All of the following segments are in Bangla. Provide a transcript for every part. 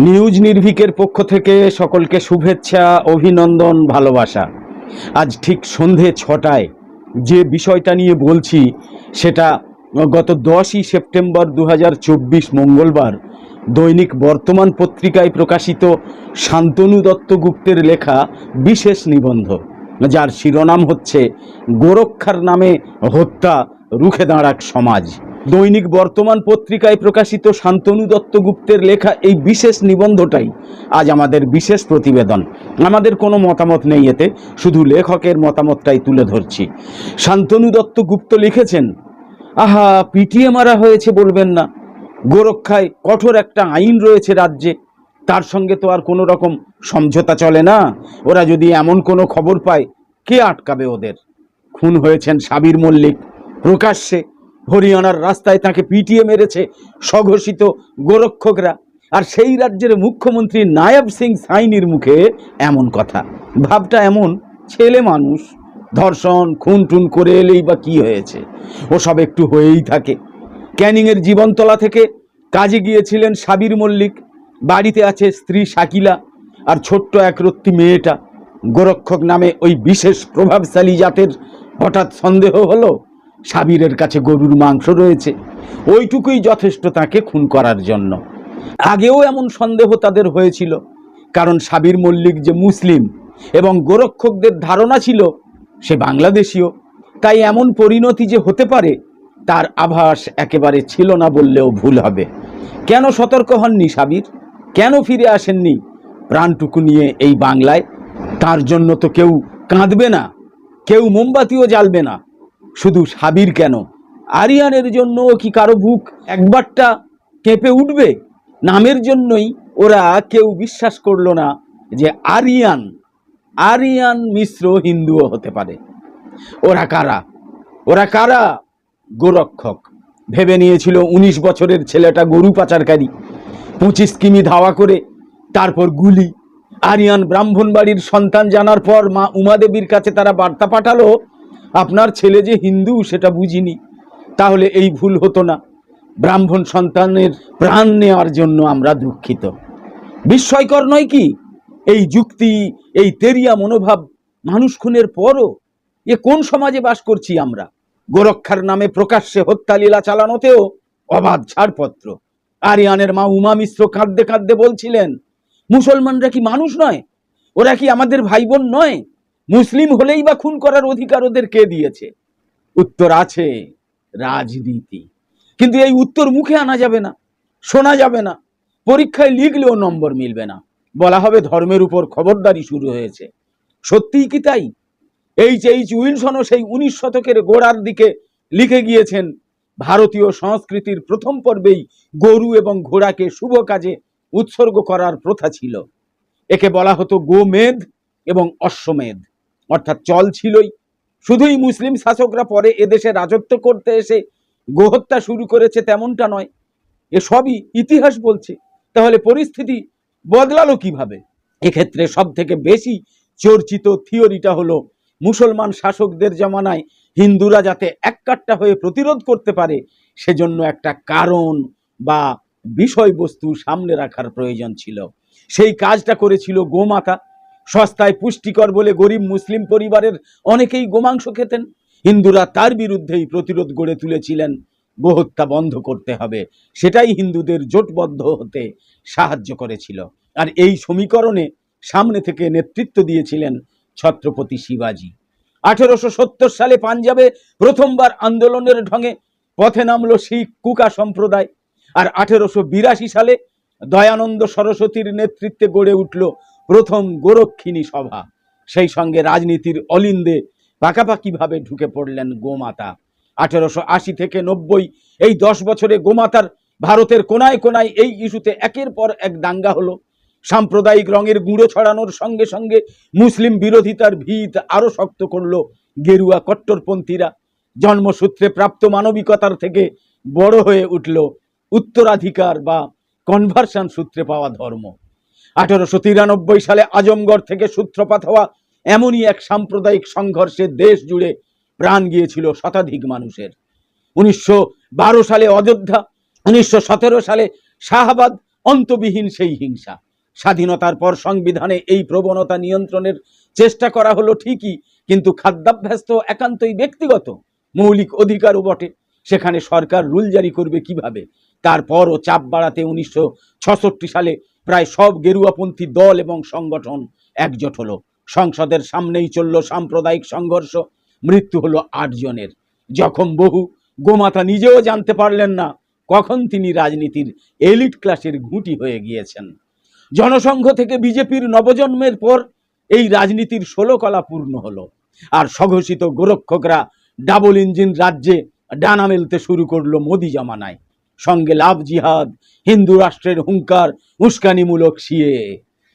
নিউজ নির্ভীকের পক্ষ থেকে সকলকে শুভেচ্ছা, অভিনন্দন, ভালোবাসা। আজ ঠিক সন্ধে 6টায় যে বিষয়টা নিয়ে বলছি সেটা গত 10ই সেপ্টেম্বর 2024 মঙ্গলবার দৈনিক বর্তমান পত্রিকায় প্রকাশিত শান্তনু দত্তগুপ্তের লেখা বিশেষ নিবন্ধ, যার শিরোনাম হচ্ছে গোরক্ষার নামে হত্যা, রুখে দাঁড়াক সমাজ। দৈনিক বর্তমান পত্রিকায় প্রকাশিত শান্তনু দত্তগুপ্তের লেখা এই বিশেষ নিবন্ধটাই আজ আমাদের বিশেষ প্রতিবেদন। আমাদের কোনো মতামত নেই এতে, শুধু লেখকের মতামতটাই তুলে ধরছি। শান্তনু দত্তগুপ্ত লিখেছেন, আহা, পিটিয়ে মারা হয়েছে বলবেন না, গোরক্ষায় কঠোর একটা আইন রয়েছে রাজ্যে, তার সঙ্গে তো আর কোনো রকম সমঝোতা চলে না। ওরা যদি এমন কোনো খবর পায়, কে আটকাবে ওদের? খুন হয়েছেন সাবির মল্লিক, প্রকাশ্যে হরিয়ানার রাস্তায় তাকে পিটিয়ে মেরেছে স্বঘোষিত গোরক্ষকরা, আর সেই রাজ্যের মুখ্যমন্ত্রী নায়াব সিং সাইনির মুখে এমন কথা। ভাবটা এমন, ছেলে মানুষ, ধর্ষণ খুন টুন করে এলেই বা কি হয়েছে, ওসব একটু হয়েই থাকে। ক্যানিংয়ের জীবনতলা থেকে কাজে গিয়েছিলেন সাবির মল্লিক, বাড়িতে আছে স্ত্রী শাকিলা আর ছোট্ট একরত্তি মেয়েটা। গোরক্ষক নামে ওই বিশেষ প্রভাবশালী জাতের হঠাৎ সন্দেহ হলো সাবিরের কাছে গরুর মাংস রয়েছে, ওইটুকুই যথেষ্ট তাকে খুন করার জন্য। আগেও এমন সন্দেহ তাদের হয়েছিল, কারণ সাবির মল্লিক যে মুসলিম এবং গোরক্ষকদের ধারণা ছিল সে বাংলাদেশীয়, তাই এমন পরিণতি যে হতে পারে তার আভাস একেবারে ছিল না বললেও ভুল হবে। কেন সতর্ক হননি সাবির? কেন ফিরে আসেননি প্রাণটুকু নিয়ে এই বাংলায়? তার জন্য তো কেউ কাঁদবে না, কেউ মোমবাতিও জ্বালবে না। শুধু সাবির কেন, আরিয়ানের জন্য কি কারো বুক একবারটা কেঁপে উঠবে? নামের জন্যই ওরা কেউ বিশ্বাস করলো না যে আরিয়ান মিশ্র হিন্দুও হতে পারে। ওরা কারা? গোরক্ষক। ভেবে নিয়েছিল 19 বছরের ছেলেটা গরু পাচারকারী, 25 কিমি ধাওয়া করে তারপর গুলি। আরিয়ান ব্রাহ্মণ বাড়ির সন্তান জানার পর মা উমাদেবীর কাছে তারা বার্তা পাঠালো, আপনার ছেলে যে হিন্দু সেটা বুঝিনি। তাহলে এই ভুল হতো না। ব্রাহ্মণ সন্তানের প্রাণ নেওয়ার জন্য আমরা দুঃখিত। বিস্ময়কর নয় কি এই যুক্তি, এই তেরিয়া মনোভাব মানুষ খুনের পরও? এ কোন সমাজে বাস করছি আমরা? গোরক্ষার নামে প্রকাশ্যে হত্যালীলা চালানোতেও অবাধ ছাড়পত্র। আরিয়ানের মা উমা মিশ্র কাঁদতে কাঁদতে বলছিলেন, মুসলমানরা কি মানুষ নয়? ওরা কি আমাদের ভাই বোন নয়? মুসলিম হলেই বা খুন করার অধিকার ওদের কে দিয়েছে? উত্তর আছে, রাজনীতি। কিন্তু এই উত্তর মুখে আনা যাবে না, শোনা যাবে না, পরীক্ষায় লিখলেও নম্বর মিলবে না। বলা হবে ধর্মের উপর খবরদারি শুরু হয়েছে। সত্যিই কি তাই? এইচ উইলসনও সেই 19 শতকের গোড়ার দিকে লিখে গিয়েছেন, ভারতীয় সংস্কৃতির প্রথম পর্বেই গরু এবং ঘোড়াকে শুভ কাজে উৎসর্গ করার প্রথা ছিল। একে বলা হতো গোমেধ এবং অশ্বমেধ, অর্থাৎ চল ছিলই। শুধুই মুসলিম শাসকরা পরে এদেশে রাজত্ব করতে এসে গোহত্যা শুরু করেছে তেমনটা নয়, এসবই ইতিহাস বলছে। তাহলে পরিস্থিতি বদলালো কিভাবে? এক্ষেত্রে সব থেকে বেশি চর্চিত থিওরিটা হলো, মুসলমান শাসকদের জমানায় হিন্দুরা যাতে এককাট্টা হয়ে প্রতিরোধ করতে পারে সেজন্য একটা কারণ বা বিষয়বস্তু সামনে রাখার প্রয়োজন ছিল। সেই কাজটা করেছিল গোমাতা। সস্তায় পুষ্টিকর বলে গরিব মুসলিম পরিবারের অনেকেই গোমাংস খেতেন। হিন্দুরা তার বিরুদ্ধেই প্রতিরোধ গড়ে তুলেছিলেন, গোহত্যা বন্ধ করতে হবে। সেটাই হিন্দুদের জোটবদ্ধ হতে সাহায্য করেছিল। আর এই সমীকরণে সামনে থেকে নেতৃত্ব দিয়েছিলেন ছত্রপতি শিবাজি। 1870 সালে পাঞ্জাবে প্রথমবার আন্দোলনের ঢঙে পথে নামলো শিখ কুকা সম্প্রদায়। আর 1882 সালে দয়ানন্দ সরস্বতীর নেতৃত্বে গড়ে উঠল প্রথম গোরক্ষিণী সভা। সেই সঙ্গে রাজনীতির অলিন্দে পাকাপাকিভাবে ঢুকে পড়লেন গোমাতা। 1880 থেকে 90 এই 10 বছরে গোমাতার ভারতের কোনায় কোনায় এই ইস্যুতে একের পর এক দাঙ্গা হলো। সাম্প্রদায়িক রঙের গুঁড়ো ছড়ানোর সঙ্গে সঙ্গে মুসলিম বিরোধিতার ভিত আরো শক্ত করলো গেরুয়া কট্টরপন্থীরা। জন্মসূত্রে প্রাপ্ত মানবিকতার থেকে বড় হয়ে উঠল উত্তরাধিকার বা কনভার্সন সূত্রে পাওয়া ধর্ম। 1893 সালে আজমগড় থেকে সূত্রপাত হওয়া এমনই এক সাম্প্রদায়িক সংঘর্ষে দেশ জুড়ে প্রাণ গিয়েছিল শতাধিক মানুষের। 1912 সালে অযোধ্যা, 1917 সালে শাহাবাদ অন্তবিহীন সেই হিংসা। স্বাধীনতার পর সংবিধানে এই প্রবণতা নিয়ন্ত্রণের চেষ্টা করা হলো ঠিকই, কিন্তু খাদ্যাভ্যাস তো একান্তই ব্যক্তিগত, মৌলিক অধিকারও বটে। সেখানে সরকার রুল জারি করবে কিভাবে? তারপরও চাপ বাড়াতে 1966 সালে প্রায় সব গেরুয়াপন্থী দল এবং সংগঠন একজোট হলো। সংসদের সামনেই চলল সাম্প্রদায়িক সংঘর্ষ, মৃত্যু হলো 8 জনের, জখম বহু। গোমাতা নিজেও জানতে পারলেন না কখন তিনি রাজনীতির এলিট ক্লাসের ঘুঁটি হয়ে গিয়েছেন। জনসংঘ থেকে বিজেপির নবজন্মের পর এই রাজনীতির 16 কলা পূর্ণ হলো, আর স্বঘোষিত গোরক্ষকরা ডাবল ইঞ্জিন রাজ্যে ডানা মেলতে শুরু করলো মোদি জমানায়। সঙ্গে লাভ জিহাদ, হিন্দু রাষ্ট্রের হুঙ্কার, উস্কানিমূলক সিএ।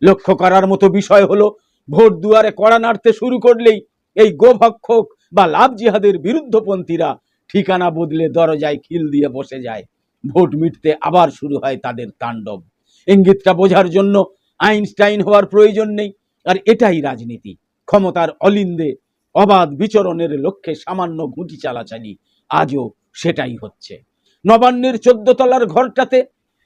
লক্ষ্য করার মতো বিষয় হলো, ভোট দুয়ারে কড়া নাড়তে শুরু করলেই এই গোভক্ষক বা লাভ জিহাদের বিরুদ্ধপন্থীরা ঠিকানা বদলে দরজায় খিল দিয়ে বসে যায়। ভোট মিটতে আবার শুরু হয় তাদের তাণ্ডব। ইঙ্গিতটা বোঝার জন্য আইনস্টাইন হওয়ার প্রয়োজন নেই। আর এটাই রাজনীতি, ক্ষমতার অলিন্দে অবাধ বিচরণের লক্ষ্যে সামান্য ঘুঁটি চালাচালি। আজও সেটাই হচ্ছে। নবান্নের 14 তলার ঘরটাতে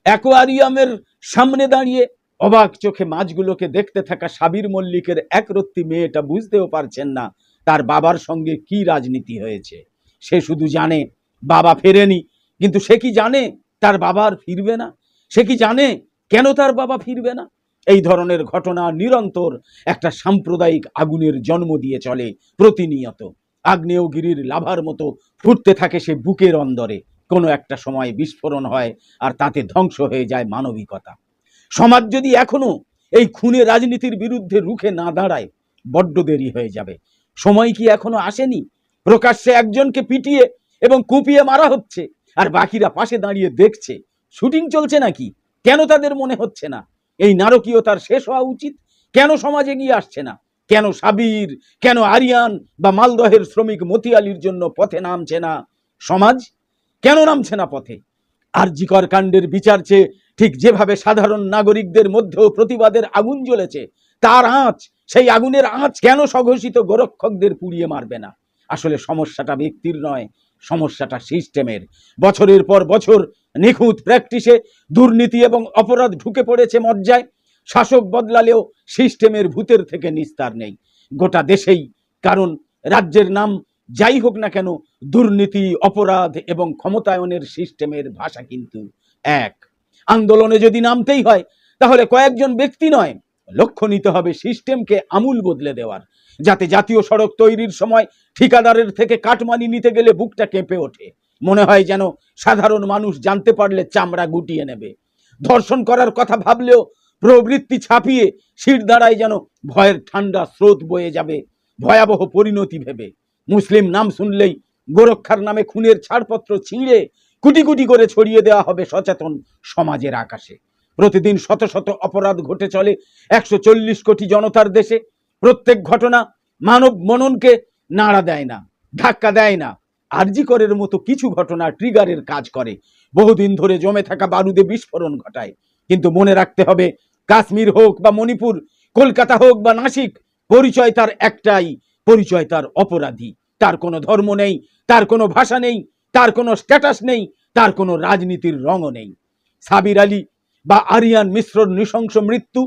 অ্যাকোয়ারিয়ামের সামনে দাঁড়িয়ে অবাক চোখে মাছগুলোকে দেখতে থাকা সাবির মল্লিকের একরত্তি মেয়েটা বুঝতেও পারছেন না তার বাবার সঙ্গে কি রাজনীতি হয়েছে। সে শুধু জানে বাবা ফেরেনি, কিন্তু সে কি জানে তার বাবা আর ফিরবে না? সে কি জানে কেন তার বাবা ফিরবে না? এই ধরনের ঘটনা নিরন্তর একটা সাম্প্রদায়িক আগুনের জন্ম দিয়ে চলে প্রতিনিয়ত। আগ্নেয়গিরির লাভার মতো ফুটতে থাকে সে বুকের অন্দরে। কোনো একটা সময় বিস্ফোরণ হয়, আর তাতে ধ্বংস হয়ে যায় মানবিকতা। সমাজ যদি এখনো এই খুনে রাজনীতির বিরুদ্ধে রুখে না দাঁড়ায়, বড্ড দেরি হয়ে যাবে। সময় কি এখনো আসেনি? প্রকাশ্যে একজনকে পিটিয়ে এবং কুপিয়ে মারা হচ্ছে, আর বাকিরা পাশে দাঁড়িয়ে দেখছে। শুটিং চলছে নাকি? কেন তাদের মনে হচ্ছে না এই নারকীয়তার শেষ হওয়া উচিত? কেন সমাজ এগিয়ে আসছে না? কেন সাবির, কেন আরিয়ান বা মালদহের শ্রমিক মতিয়ালির জন্য পথে নামছে না সমাজ? কেন নামছে না পথে? আরজিকর কাণ্ডের বিচার চেয়ে ঠিক যেভাবে সাধারণ নাগরিকদের মধ্যেও প্রতিবাদের আগুন জ্বলেছে, তার আঁচ, সেই আগুনের আঁচ কেন স্বঘোষিত গোরক্ষকদের পুড়িয়ে মারবে না? আসলে সমস্যাটা ব্যক্তির নয়, সমস্যাটা সিস্টেমের। বছরের পর বছর নিখুঁত প্র্যাকটিসে দুর্নীতি এবং অপরাধ ঢুকে পড়েছে মজ্জায়। শাসক বদলালেও সিস্টেমের ভূতের থেকে নিস্তার নেই গোটা দেশেই। কারণ রাজ্যের নাম যাই হোক না কেন, দুর্নীতি, অপরাধ এবং ক্ষমতায়নের সিস্টেমের ভাষা কিন্তু এক। আন্দোলনে যদি নামতেই হয়, তাহলে কয়েকজন ব্যক্তি নয়, লক্ষ্য নিতে হবে সিস্টেমকে আমূল বদলে দেওয়ার, যাতে জাতীয় সড়ক তৈরির সময় ঠিকাদারের থেকে কাটমানি নিতে গেলে বুকটা কেঁপে ওঠে। মনে হয় যেন সাধারণ মানুষ জানতে পারলে চামড়া গুটিয়ে নেবে। ধর্ষণ করার কথা ভাবলেও প্রবৃত্তি ছাপিয়ে শির দাঁড়ায় যেন ভয়ের ঠান্ডা স্রোত বয়ে যাবে ভয়াবহ পরিণতি ভেবে। মুসলিম নাম শুনলেই গোরক্ষার নামে খুনের ছাড়পত্র ছিঁড়ে কুটি কুটি করে ছড়িয়ে দেওয়া হবে সচেতন সমাজের আকাশে। প্রতিদিন শত শত অপরাধ ঘটে চলে 140 কোটি জনতার দেশে। প্রত্যেক ঘটনা মানব মননকে নাড়া দেয় না, ধাক্কা দেয় না। আরজিকরের মতো কিছু ঘটনা ট্রিগারের কাজ করে, বহুদিন ধরে জমে থাকা বারুদে বিস্ফোরণ ঘটায়। কিন্তু মনে রাখতে হবে, কাশ্মীর হোক বা মণিপুর, কলকাতা হোক বা নাসিক, পরিচয় তার একটাই, পরিচয় তার অপরাধী। তার কোনো ধর্ম নেই, তার কোনো ভাষা নেই, তার কোনো স্ট্যাটাস নেই, তার কোনো রাজনীতির রঙও নেই। সাবির আলী বা আরিয়ান মিশ্রর নৃশংস মৃত্যু,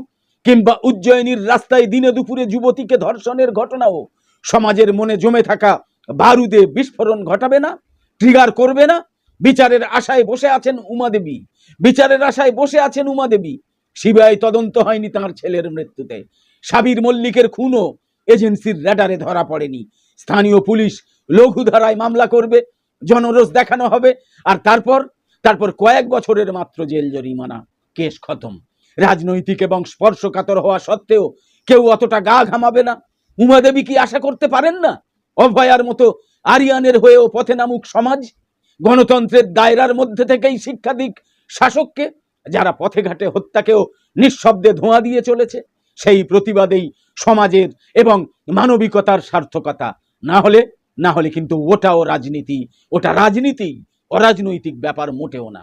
কিংবা উজ্জয়িনীর রাস্তায় দিনে দুপুরে যুবতীকে ধর্ষণের ঘটনাও সমাজের মনে জমে থাকা বারুদে বিস্ফোরণ ঘটাবে না, ট্রিগার করবে না? বিচারের আশায় বসে আছেন উমা দেবী, বিচারের আশায় বসে আছেন উমা দেবী। সিবিআই তদন্ত হয়নি তার ছেলের মৃত্যুতে। সাবির মল্লিকের খুনও এজেন্সির র্যাডারে ধরা পড়েনি। স্থানীয় পুলিশ লঘু ধারায় মামলা করবে, জনরোষ দেখানো হবে, আর তারপর কয়েক বছরের মাত্র জেল জরিমানা, কেস খতম। রাজনৈতিক এবং স্পর্শকাতর হওয়া সত্ত্বেও কেউ অতটা গা ঘামাবে না। উমা দেবী কি আশা করতে পারেন না অভয়ার মতো আরিয়ানের হয়েও পথে নামুক সমাজ? গণতন্ত্রের দায়রার মধ্যে থেকেই শিক্ষা দিক শাসককে, যারা পথে ঘাটে হত্যাকেও নিঃশব্দে ধোঁয়া দিয়ে চলেছে। সেই প্রতিবাদেই সমাজের এবং মানবিকতার সার্থকতা। না হলে কিন্তু ওটাও রাজনীতি, ওটা রাজনীতি, অরাজনৈতিক ব্যাপার মোটেও না।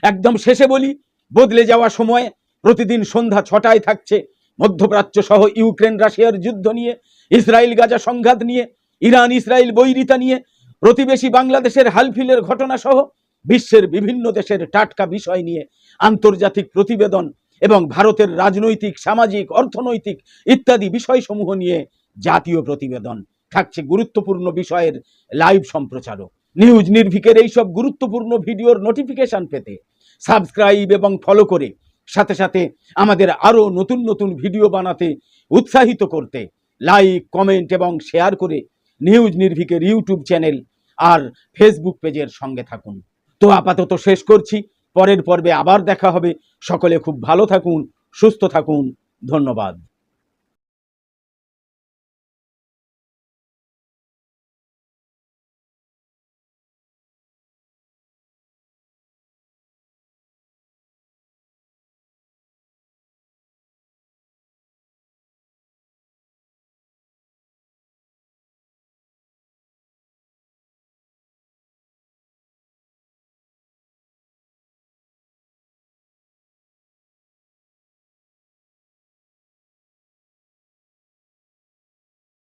একদম শেষে বলি, বদলে যাওয়া সময়ে প্রতিদিন সন্ধ্যা 6টায় থাকছে মধ্যপ্রাচ্য সহ ইউক্রেন রাশিয়ার যুদ্ধ নিয়ে, ইসরায়েল গাজা সংঘাত নিয়ে, ইরান ইসরায়েল বৈরিতা নিয়ে, প্রতিবেশী বাংলাদেশের হালফিলের ঘটনা সহ বিশ্বের বিভিন্ন দেশের টাটকা বিষয় নিয়ে আন্তর্জাতিক প্রতিবেদন এবং ভারতের রাজনৈতিক, সামাজিক, অর্থনৈতিক ইত্যাদি বিষয়সমূহ নিয়ে জাতীয় প্রতিবেদন থাকছে। গুরুত্বপূর্ণ বিষয়ের লাইভ সম্প্রচারও। নিউজ নির্ভীকের এইসব গুরুত্বপূর্ণ ভিডিওর নোটিফিকেশন পেতে সাবস্ক্রাইব এবং ফলো করে সাথে সাথে আমাদের আরও নতুন নতুন ভিডিও বানাতে উৎসাহিত করতে লাইক, কমেন্ট এবং শেয়ার করে নিউজ নির্ভীকের ইউটিউব চ্যানেল আর ফেসবুক পেজের সঙ্গে থাকুন। তো আপাতত শেষ করছি, পরের পর্বে আবার দেখা হবে। সকলে খুব ভালো থাকুন, সুস্থ থাকুন, ধন্যবাদ।